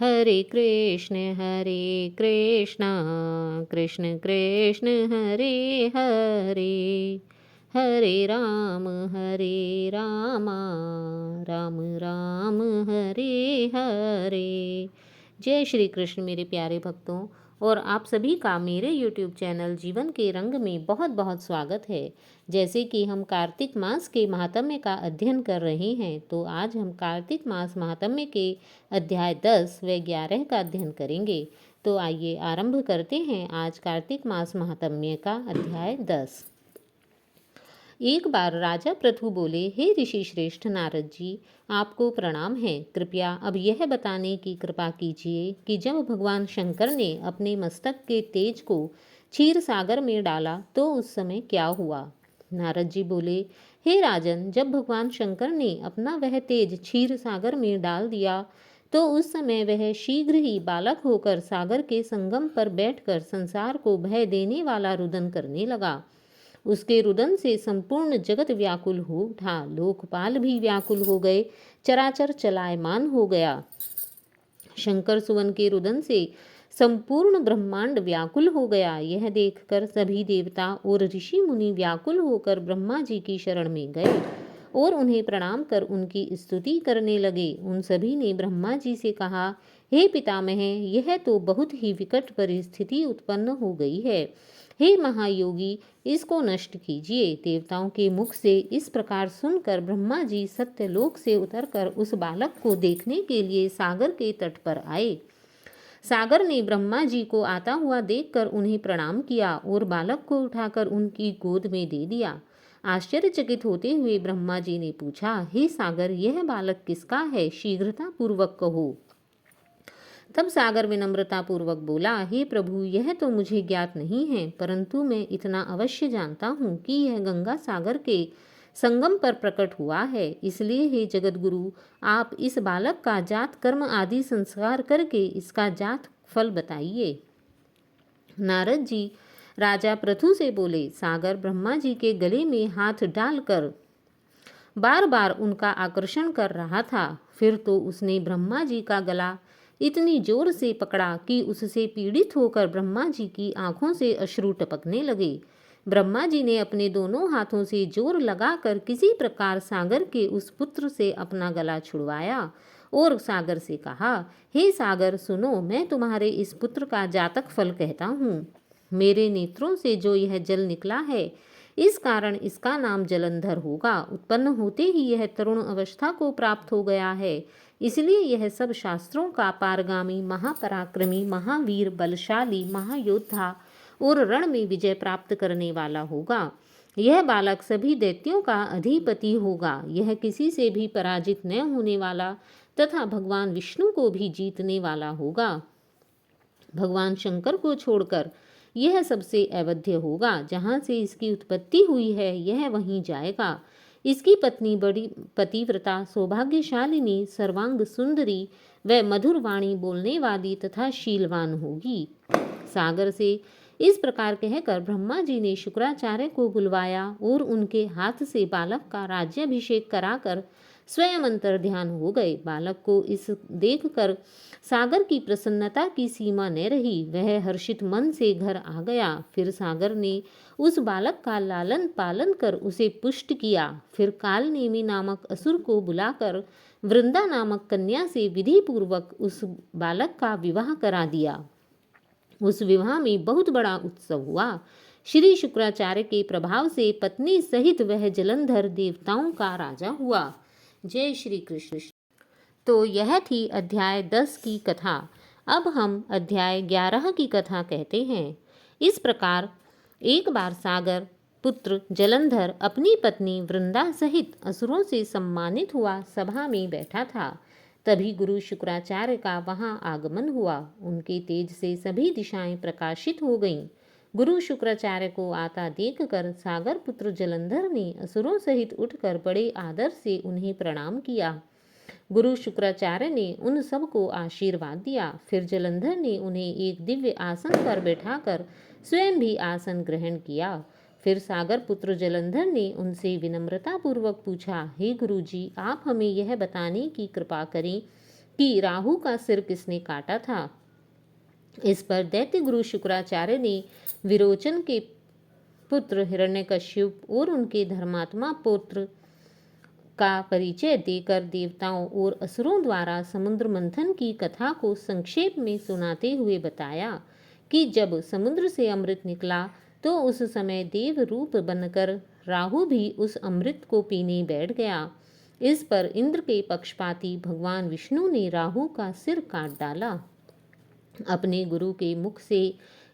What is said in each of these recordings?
हरे कृष्ण कृष्ण कृष्ण हरे हरे, हरे राम राम राम हरे हरे। जय श्री कृष्ण मेरे प्यारे भक्तों, और आप सभी का मेरे YouTube चैनल जीवन के रंग में बहुत बहुत स्वागत है। जैसे कि हम कार्तिक मास के महात्म्य का अध्ययन कर रहे हैं, तो आज हम कार्तिक मास महात्म्य के अध्याय 10 व 11 का अध्ययन करेंगे। तो आइए आरंभ करते हैं आज कार्तिक मास महात्म्य का अध्याय 10। एक बार राजा पृथु बोले, हे ऋषि श्रेष्ठ नारद जी, आपको प्रणाम है। कृपया अब यह बताने की कृपा कीजिए कि जब भगवान शंकर ने अपने मस्तक के तेज को क्षीर सागर में डाला तो उस समय क्या हुआ। नारद जी बोले, हे राजन, जब भगवान शंकर ने अपना वह तेज क्षीर सागर में डाल दिया तो उस समय वह शीघ्र ही बालक होकर सागर के संगम पर बैठकर संसार को भय देने वाला रुदन करने लगा। उसके रुदन से संपूर्ण जगत व्याकुल हो उठा, लोकपाल भी व्याकुल हो गए, चराचर चलायमान हो गया। शंकर सुवन के रुदन से संपूर्ण ब्रह्मांड व्याकुल हो गया। यह देखकर सभी देवता और ऋषि मुनि व्याकुल होकर ब्रह्मा जी की शरण में गए और उन्हें प्रणाम कर उनकी स्तुति करने लगे। उन सभी ने ब्रह्मा जी से कहा, हे पितामह, यह तो बहुत ही विकट परिस्थिति उत्पन्न हो गई है। हे महायोगी, इसको नष्ट कीजिए। देवताओं के मुख से इस प्रकार सुनकर ब्रह्मा जी सत्यलोक से उतरकर उस बालक को देखने के लिए सागर के तट पर आए। सागर ने ब्रह्मा जी को आता हुआ देखकर उन्हें प्रणाम किया और बालक को उठाकर उनकी गोद में दे दिया। आश्चर्यचकित होते हुए ब्रह्मा जी ने पूछा, हे सागर, यह बालक किसका है? शीघ्रता पूर्वक कहो। तब सागर विनम्रता पूर्वक बोला, हे प्रभु, यह तो मुझे ज्ञात नहीं है, परंतु मैं इतना अवश्य जानता हूँ कि यह गंगा सागर के संगम पर प्रकट हुआ है। इसलिए हे जगत गुरु, आप इस बालक का जात कर्म आदि संस्कार करके इसका जात फल बताइए। नारद जी राजा पृथु से बोले, सागर ब्रह्मा जी के गले में हाथ डालकर बार बार उनका आकर्षण कर रहा था। फिर तो उसने ब्रह्मा जी का गला इतनी जोर से पकड़ा कि उससे पीड़ित होकर ब्रह्मा जी की आंखों से अश्रु टपकने लगे। ब्रह्मा जी ने अपने दोनों हाथों से जोर लगाकर किसी प्रकार सागर के उस पुत्र से अपना गला छुड़वाया और सागर से कहा, हे सागर, सुनो, मैं तुम्हारे इस पुत्र का जातक फल कहता हूँ। मेरे नेत्रों से जो यह जल निकला है, इस कारण इसका नाम जलंधर होगा। उत्पन्न होते ही यह तरुण अवस्था को प्राप्त हो गया है, इसलिए यह सब शास्त्रों का पारगामी, महापराक्रमी, महावीर, बलशाली, महायोद्धा और रण में विजय प्राप्त करने वाला होगा। यह बालक सभी दैत्यों का अधिपति होगा। यह किसी से भी पराजित न होने वाला तथा भगवान विष्णु को भी जीतने वाला होगा। भगवान शंकर को छोड़कर यह सबसे अवध्य होगा। जहाँ से इसकी उत्पत्ति हुई है, यह वहीं जाएगा। इसकी पत्नी बड़ी पतिव्रता, सौभाग्यशालिनी, सर्वांग सुंदरी व मधुर वाणी बोलने वाली तथा शीलवान होगी। सागर से इस प्रकार कहकर ब्रह्मा जी ने शुक्राचार्य को बुलवाया और उनके हाथ से बालक का राज्याभिषेक कराकर स्वयं अंतर ध्यान हो गए। बालक को इस देखकर सागर की प्रसन्नता की सीमा न रही। वह हर्षित मन से घर आ गया। फिर सागर ने उस बालक का लालन पालन कर उसे पुष्ट किया। फिर कालनेमी नामक असुर को बुलाकर वृंदा नामक कन्या से विधि पूर्वक उस बालक का विवाह करा दिया। उस विवाह में बहुत बड़ा उत्सव हुआ। श्री शुक्राचार्य के प्रभाव से पत्नी सहित वह जलंधर देवताओं का राजा हुआ। जय श्री कृष्ण। तो यह थी अध्याय 10 की कथा। अब हम अध्याय 11 की कथा कहते हैं। इस प्रकार एक बार सागर पुत्र जलंधर अपनी पत्नी वृंदा सहित असुरों से सम्मानित हुआ सभा में बैठा था। तभी गुरु शुक्राचार्य का वहां आगमन हुआ। उनके तेज से सभी दिशाएं प्रकाशित हो गईं। गुरु शुक्राचार्य को आता देखकर सागर पुत्र जलंधर ने असुरों सहित उठकर बड़े आदर से उन्हें प्रणाम किया। गुरु शुक्राचार्य ने उन सब को आशीर्वाद दिया। फिर जलंधर ने उन्हें एक दिव्य आसन पर बैठाकर स्वयं भी आसन ग्रहण किया। फिर सागर पुत्र जलंधर ने उनसे विनम्रता पूर्वक पूछा, हे गुरुजी, आप हमें यह बताने की कृपा करें कि राहु का सिर किसने काटा था। इस पर दैत्य गुरु शुक्राचार्य ने विरोचन के पुत्र हिरण्यकश्यप और उनके धर्मात्मा पुत्र का परिचय देकर देवताओं और असुरों द्वारा समुद्र मंथन की कथा को संक्षेप में सुनाते हुए बताया कि जब समुद्र से अमृत निकला तो उस समय देव रूप बनकर राहु भी उस अमृत को पीने बैठ गया। इस पर इंद्र के पक्षपाती भगवान विष्णु ने राहु का सिर काट डाला। अपने गुरु के मुख से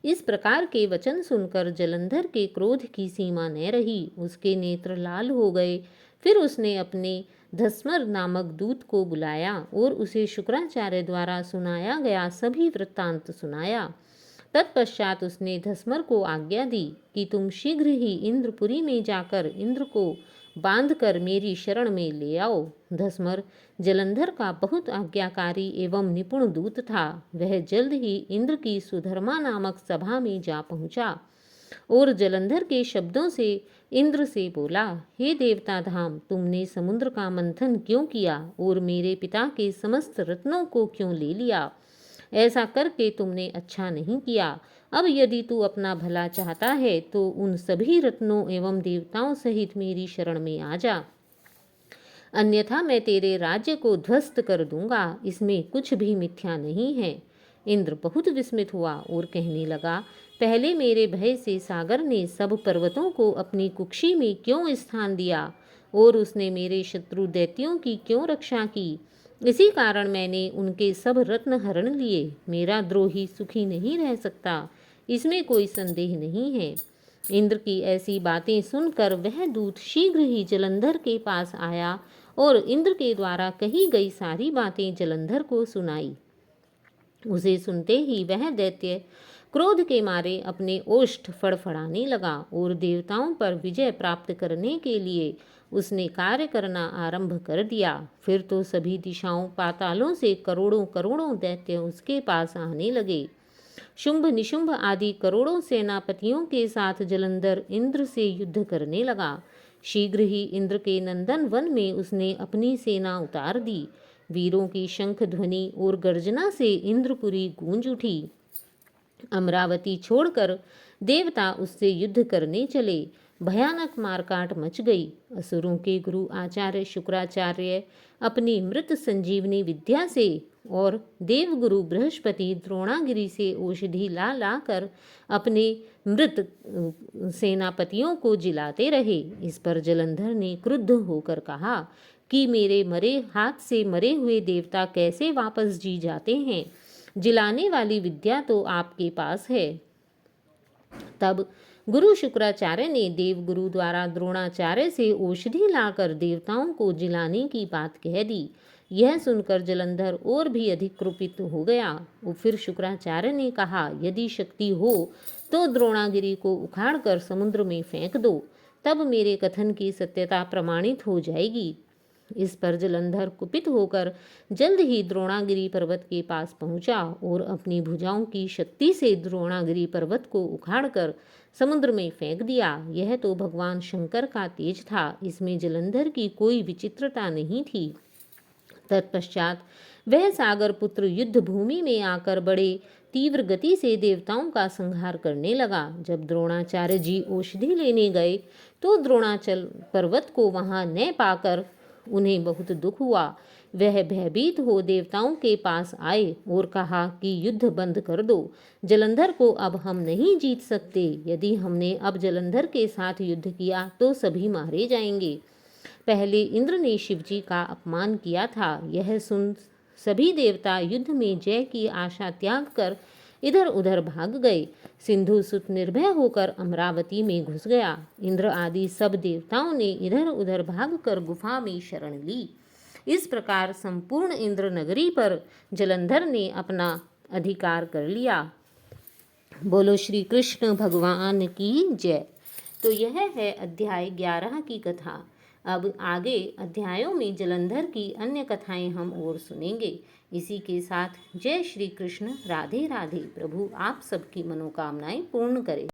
इस प्रकार के वचन सुनकर जलंधर के क्रोध की सीमा न रही। उसके नेत्र लाल हो गए। फिर उसने अपने धस्मर नामक दूत को बुलाया और उसे शुक्राचार्य द्वारा सुनाया गया सभी वृत्तांत सुनाया। तत्पश्चात उसने धस्मर को आज्ञा दी कि तुम शीघ्र ही इंद्रपुरी में जाकर इंद्र को बांधकर मेरी शरण में ले आओ। धस्मर जलंधर का बहुत आज्ञाकारी एवं निपुण दूत था। वह जल्द ही इंद्र की सुधर्मा नामक सभा में जा पहुंचा और जलंधर के शब्दों से इंद्र से बोला, हे देवता धाम, तुमने समुद्र का मंथन क्यों किया और मेरे पिता के समस्त रत्नों को क्यों ले लिया? ऐसा करके तुमने अच्छा नहीं किया। अब यदि तू अपना भला चाहता है तो उन सभी रत्नों एवं देवताओं सहित मेरी शरण में आ जा, अन्यथा मैं तेरे राज्य को ध्वस्त कर दूंगा। इसमें कुछ भी मिथ्या नहीं है। इंद्र बहुत विस्मित हुआ और कहने लगा, पहले मेरे भय से सागर ने सब पर्वतों को अपनी कुक्षी में क्यों स्थान दिया और उसने मेरे शत्रु दैत्यों की क्यों रक्षा की? इसी कारण मैंने उनके सब रत्न हरण लिए। मेरा द्रोही सुखी नहीं रह सकता, इसमें कोई संदेह नहीं है। इंद्र की ऐसी बातें सुनकर वह दूत शीघ्र ही जलंधर के पास आया और इंद्र के द्वारा कही गई सारी बातें जलंधर को सुनाई। उसे सुनते ही वह दैत्य क्रोध के मारे अपने ओष्ठ फड़फड़ाने लगा और देवताओं पर विजय प्राप्त करने के लिए उसने कार्य करना आरंभ कर दिया। फिर तो सभी दिशाओं पातालों से करोड़ों करोड़ों दैत्य उसके पास आने लगे। शुंभ निशुंभ आदि करोड़ों सेनापतियों के साथ जलंधर इंद्र से युद्ध करने लगा। शीघ्र ही इंद्र के नंदन वन में उसने अपनी सेना उतार दी। वीरों की शंख ध्वनि और गर्जना से इंद्रपुरी गूंज उठी। अमरावती छोड़कर देवता उससे युद्ध करने चले। भयानक मारकाट मच गई। असुरों के गुरु आचार्य शुक्राचार्य अपनी मृत संजीवनी विद्या से और देवगुरु बृहस्पति द्रोणागिरी से औषधि ला लाकर अपने मृत सेनापतियों को जिलाते रहे। इस पर जलंधर ने क्रुद्ध होकर कहा कि मेरे मरे हाथ से मरे हुए देवता कैसे वापस जी जाते हैं? जिलाने वाली विद्या तो आपके पास है। तब गुरु शुक्राचार्य ने देवगुरु द्वारा द्रोणाचार्य से औषधि लाकर देवताओं को जिलाने की बात कह दी। यह सुनकर जलंधर और भी अधिक क्रुपित हो गया। और फिर शुक्राचार्य ने कहा, यदि शक्ति हो तो द्रोणागिरी को उखाड़कर समुद्र में फेंक दो, तब मेरे कथन की सत्यता प्रमाणित हो जाएगी। इस पर जलंधर कुपित होकर जल्द ही द्रोणागिरी पर्वत के पास पहुंचा और अपनी भुजाओं की शक्ति से द्रोणागिरी पर्वत को उखाड़कर समुद्र में फेंक दिया। यह तो भगवान शंकर का तेज था, इसमें जलंधर की कोई विचित्रता नहीं थी। तत्पश्चात वह सागर पुत्र युद्ध भूमि में आकर बड़े तीव्र गति से देवताओं का संहार करने लगा। जब द्रोणाचार्य जी औषधि लेने गए तो द्रोणाचल पर्वत को वहां न पाकर उन्हें बहुत दुख हुआ। वह भयभीत हो देवताओं के पास आए और कहा कि युद्ध बंद कर दो, जलंधर को अब हम नहीं जीत सकते। यदि हमने अब जलंधर के साथ युद्ध किया तो सभी मारे जाएंगे। पहले इंद्र ने शिवजी का अपमान किया था। यह सुन सभी देवता युद्ध में जय की आशा त्याग कर इधर उधर भाग गए। सिंधु सुत निर्भय होकर अमरावती में घुस गया। इंद्र आदि सब देवताओं ने इधर उधर भागकर गुफा में शरण ली। इस प्रकार संपूर्ण इंद्र नगरी पर जलंधर ने अपना अधिकार कर लिया। बोलो श्री कृष्ण भगवान की जय। तो यह है अध्याय 11 की कथा। अब आगे अध्यायों में जलंधर की अन्य कथाएं हम और सुनेंगे। इसी के साथ जय श्री कृष्ण, राधे राधे। प्रभु आप सबकी मनोकामनाएं पूर्ण करे।